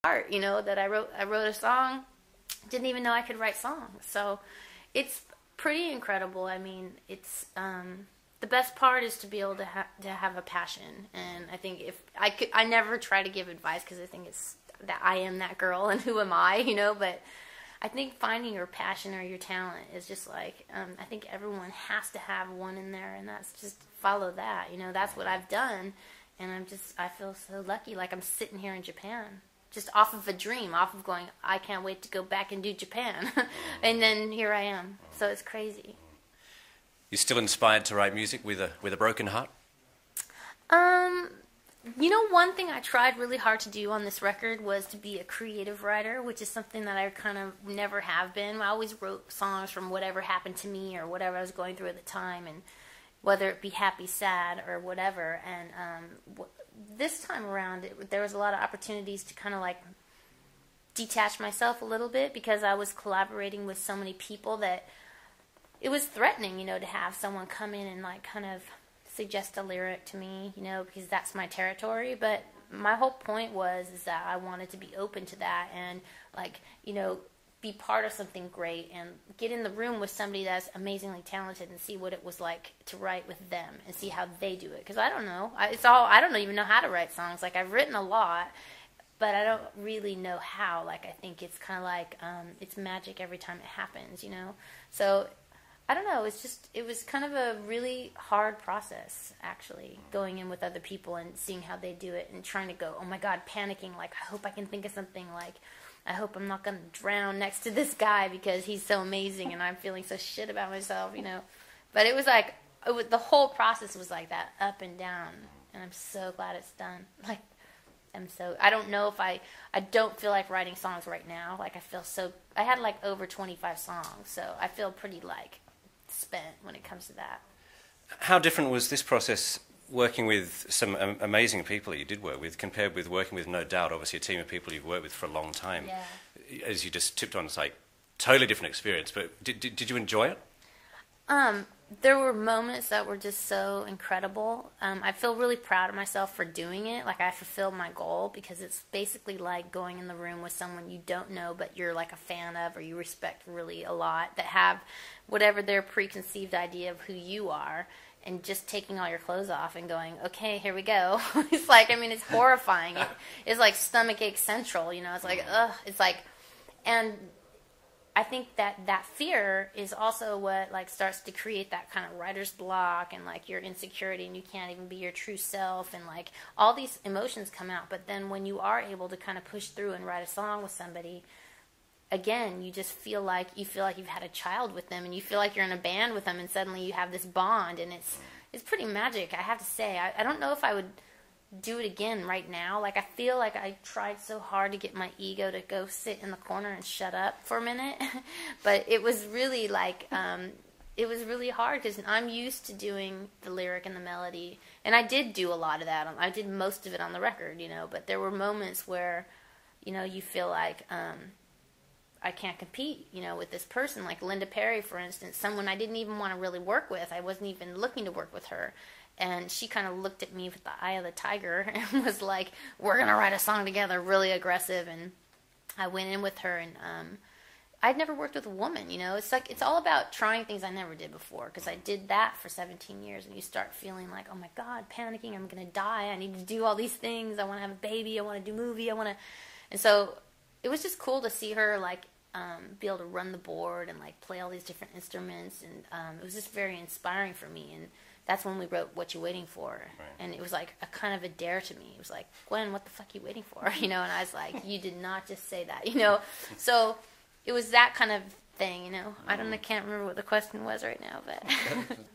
art, that I wrote a song, didn't even know I could write songs. So it's pretty incredible. I mean, it's the best part is to be able to have a passion. And I think if I never try to give advice because I think it's that I am that girl and who am I, but I think finding your passion or your talent is just like, I think everyone has to have one in there, and that's just follow that. That's what I've done, and I feel so lucky. Like I'm sitting here in Japan, just off of a dream, off of going, I can't wait to go back and do Japan. And then here I am. So it's crazy. You're still inspired to write music with a broken heart? One thing I tried really hard to do on this record was to be a creative writer, which is something that I kind of never have been. I always wrote songs from whatever happened to me or whatever I was going through at the time, and whether it be happy, sad, or whatever. And this time around, there was a lot of opportunities to kind of like detach myself a little bit because I was collaborating with so many people that it was threatening, to have someone come in and like kind of suggest a lyric to me, because that's my territory. But my whole point is that I wanted to be open to that and like, be part of something great and get in the room with somebody that's amazingly talented and see what it was like to write with them and see how they do it. Because I don't know. I don't even know how to write songs. Like I've written a lot, but I don't really know how. Like I think it's kind of like it's magic every time it happens, So I don't know. It was kind of a really hard process, actually, going in with other people and seeing how they do it and trying to go, oh my God, panicking. Like, I hope I can think of something. Like, I hope I'm not going to drown next to this guy because he's so amazing and I'm feeling so shit about myself, But it was like, the whole process was like that, up and down. And I'm so glad it's done. Like, I don't know if I don't feel like writing songs right now. Like, I had like over 25 songs, so I feel pretty like spent when it comes to that. How different was this process working with some amazing people that you did work with compared with working with, no doubt, obviously a team of people you've worked with for a long time? Yeah. As you just tipped on, it's like totally different experience, but did you enjoy it? There were moments that were just so incredible. I feel really proud of myself for doing it. Like I fulfilled my goal because it's basically like going in the room with someone you don't know but you're like a fan of or you respect really a lot, that have whatever their preconceived idea of who you are, and just taking all your clothes off and going, okay, here we go. It's like, it's horrifying. It's like stomach ache central, it's like, ugh. It's like, and I think that fear is also what like starts to create that kind of writer's block and like your insecurity, and you can't even be your true self, and like all these emotions come out. But then when you are able to kind of push through and write a song with somebody, again, you just feel like you've had a child with them, and you feel like you're in a band with them, and suddenly you have this bond, and it's pretty magic, I have to say. I don't know if I would do it again right now. Like I feel like I tried so hard to get my ego to go sit in the corner and shut up for a minute, but it was really like it was really hard because I'm used to doing the lyric and the melody, and I did do a lot of that. I did most of it on the record, but there were moments where you feel like I can't compete, with this person, like Linda Perry, for instance, someone I didn't even want to really work with. I wasn't even looking to work with her. And she kind of looked at me with the eye of the tiger and was like, we're going to write a song together, really aggressive. And I went in with her, and I'd never worked with a woman, It's like, it's all about trying things I never did before, because I did that for 17 years, and you start feeling like, oh my God, panicking, I'm going to die, I need to do all these things, I want to have a baby, I want to do a movie, and so it was just cool to see her, like, be able to run the board and, like, play all these different instruments, and it was just very inspiring for me, and that's when we wrote What You Waiting For. Right. And it was like a kind of a dare to me. It was like, Gwen, what the fuck are you waiting for? And I was like, you did not just say that, So it was that kind of thing, I can't remember what the question was right now, but...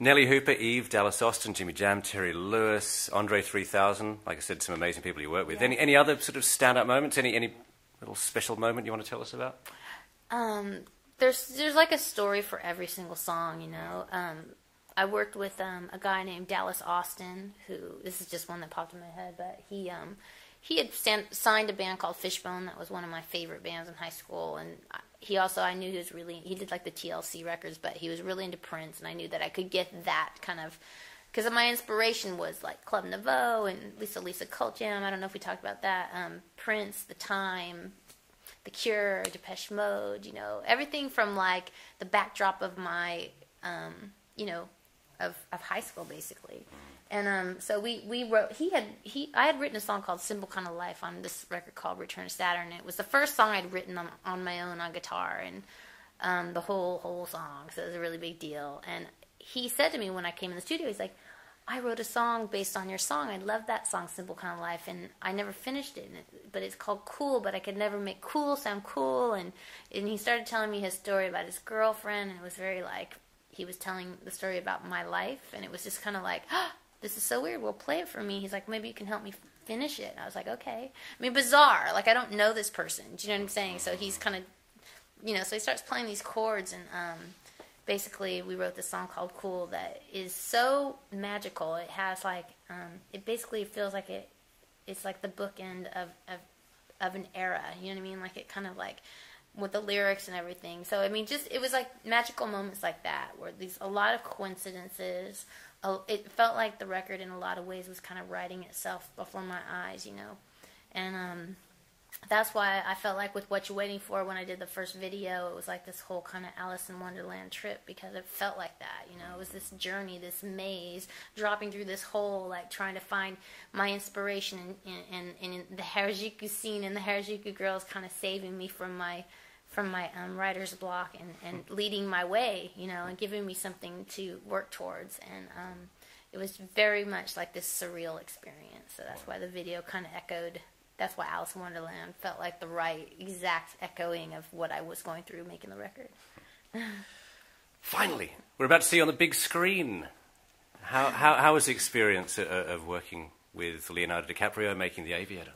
Nelly Hooper, Eve, Dallas Austin, Jimmy Jam, Terry Lewis, Andre 3000. Like I said, some amazing people you work with. Yeah. Any other sort of standout moments? Any little special moment you want to tell us about? There's like a story for every single song, I worked with a guy named Dallas Austin, who, this is just one that popped in my head, but he had signed a band called Fishbone. That was one of my favorite bands in high school, and I knew he did like the TLC records, but he was really into Prince, and I knew that I could get that kind of because my inspiration was like Club Nouveau and Lisa Cult Jam. I don't know if we talked about that. Prince, The Time, The Cure, Depeche Mode. You know, everything from like the backdrop of my, you know, of high school basically. And so we wrote. I had written a song called "Simple Kind of Life" on this record called "Return to Saturn." It was the first song I'd written on my own on guitar, and the whole song. So it was a really big deal. And he said to me when I came in the studio, he's like, "I wrote a song based on your song. I love that song, Simple Kind of Life, and I never finished it. But it's called Cool, but I could never make cool sound cool." And he started telling me his story about his girlfriend, and it was very like he was telling the story about my life, and it was just kind of like, oh, this is so weird. Well, play it for me. He's like, maybe you can help me finish it. And I was like, okay. I mean, bizarre. Like, I don't know this person. Do you know what I'm saying? So he's kind of, you know, so he starts playing these chords, and basically we wrote this song called Cool that is so magical. It has like, it basically feels like it's like the bookend of an era. You know what I mean? Like, it kind of like, with the lyrics and everything. So, I mean, just, it was like magical moments like that, where a lot of coincidences. It felt like the record in a lot of ways was kind of writing itself before my eyes, you know. And that's why I felt like with What You're Waiting For, when I did the first video, it was like this whole kind of Alice in Wonderland trip, because it felt like that, you know. It was this journey, this maze, dropping through this hole, like trying to find my inspiration in the Harajuku scene, and the Harajuku girls kind of saving me from my writer's block and leading my way, you know, and giving me something to work towards. And it was very much like this surreal experience. So that's why the video kind of echoed. That's why Alice in Wonderland felt like the right exact echoing of what I was going through making the record. Finally, we're about to see you on the big screen. How was the experience of working with Leonardo DiCaprio making The Aviator?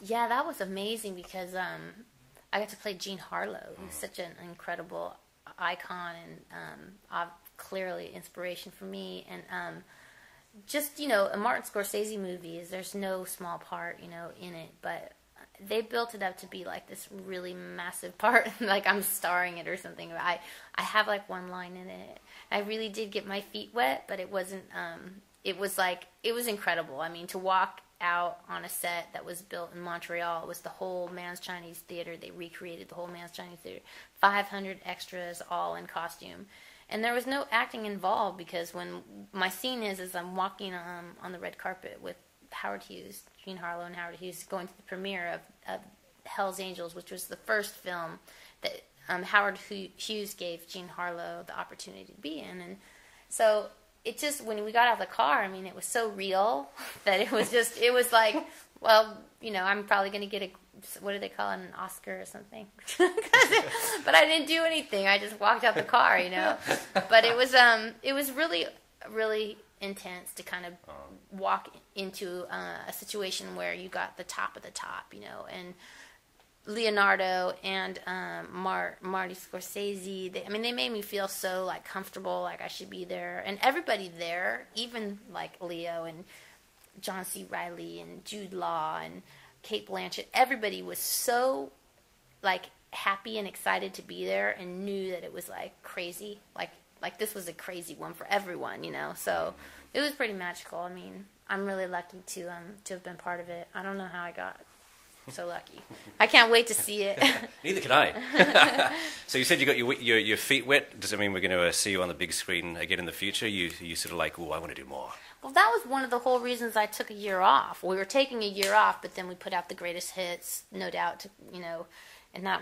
Yeah, that was amazing, because I got to play Jean Harlow, who's such an incredible icon, and clearly inspiration for me. And just, you know, a Martin Scorsese movie there's no small part, you know, in it, but they built it up to be like this really massive part, like I'm starring it or something. I have like one line in it. I really did get my feet wet, but it wasn't. It was incredible. I mean, to walk out on a set that was built in Montreal. It was the whole Mann's Chinese Theater. They recreated the whole Mann's Chinese Theater. 500 extras, all in costume. And there was no acting involved, because when my scene is I'm walking on the red carpet with Howard Hughes, Jean Harlow and Howard Hughes, going to the premiere of Hell's Angels, which was the first film that Howard Hughes gave Jean Harlow the opportunity to be in. And so it just, when we got out of the car, I mean, it was so real that it was like, well, you know, I'm probably going to get what do they call it, an Oscar or something? But I didn't do anything. I just walked out the car, you know. But it was really, really intense to kind of walk into a situation where you got the top of the top, you know, and Leonardo and Marty Scorsese. They made me feel so like comfortable, like I should be there, and everybody there, even like Leo and John C. Reilly and Jude Law and Cate Blanchett. Everybody was so like happy and excited to be there, and knew that it was like crazy, like this was a crazy one for everyone, you know. So it was pretty magical. I mean, I'm really lucky to have been part of it. I don't know how I got so lucky. I can't wait to see it. Neither can I. So you said you got your feet wet. Does it mean we're going to see you on the big screen again in the future? You sort of like, oh, I want to do more. Well, that was one of the whole reasons I took a year off. We were taking a year off, but then we put out the greatest hits, no doubt, you know, and that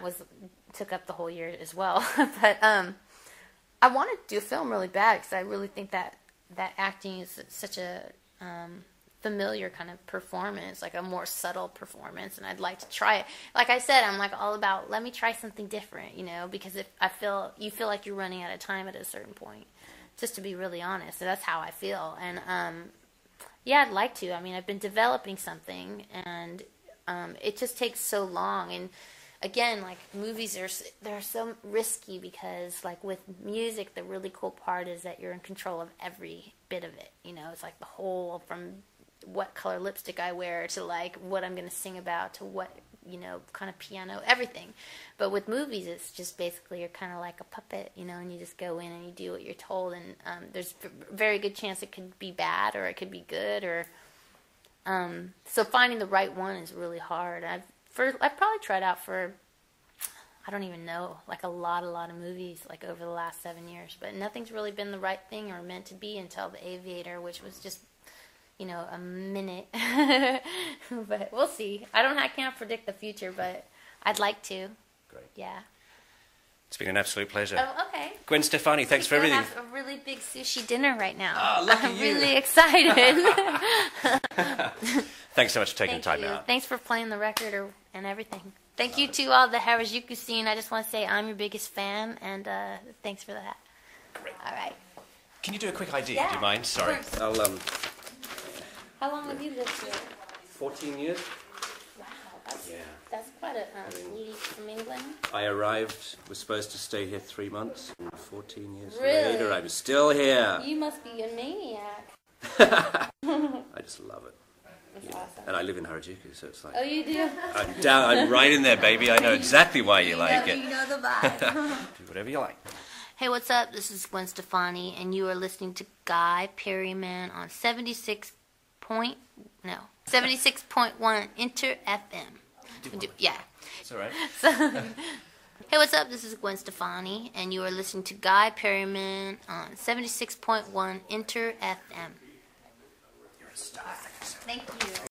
took up the whole year as well. But I wanted to do a film really bad, because I really think that acting is such a familiar kind of performance, like a more subtle performance, and I'd like to try it. Like I said, I'm like all about, let me try something different, you know, because if you feel like you're running out of time at a certain point, just to be really honest. So that's how I feel. And yeah, I'd like to. I mean, I've been developing something, and it just takes so long. And again, like movies they're so risky, because like with music, the really cool part is that you're in control of every bit of it. You know, it's like the whole, from what color lipstick I wear to like what I'm going to sing about to what you know, kind of piano, everything. But with movies, it's just basically you're kind of like a puppet, you know, and you just go in and you do what you're told, and there's a very good chance it could be bad or it could be good, or so finding the right one is really hard. I've probably tried out for, I don't even know, like a lot of movies, like over the last 7 years, but nothing's really been the right thing or meant to be until The Aviator, which was just, you know, a minute. But we'll see. I can't predict the future, but I'd like to. Great. Yeah. It's been an absolute pleasure. Oh, okay. Gwen Stefani, thanks for everything. I have a really big sushi dinner right now. Oh, lucky I'm you. really excited. Thanks so much for taking the time out. Thanks for playing the record and everything. Thank you to all the Harajuku scene. I just want to say I'm your biggest fan, and thanks for that. Great. All right. Can you do a quick ID? Yeah, Do you mind? Sorry. of course. I'll How long have you lived here? 14 years. Wow, Yeah. that's quite a leap from England. I arrived, was supposed to stay here 3 months, and 14 years Really? later I'm still here. You must be a maniac. I just love it. That's awesome. And I live in Harajuku, so it's like, Oh, you do? I'm right in there, baby. I know exactly why you like it. You know the vibe. Do whatever you like. Hey, what's up? This is Gwen Stefani, and you are listening to Guy Perryman on 76.1 Inter FM. Yeah. It's all right. So, hey, what's up? This is Gwen Stefani, and you are listening to Guy Perryman on 76.1 Inter FM. You're a star. Thank you.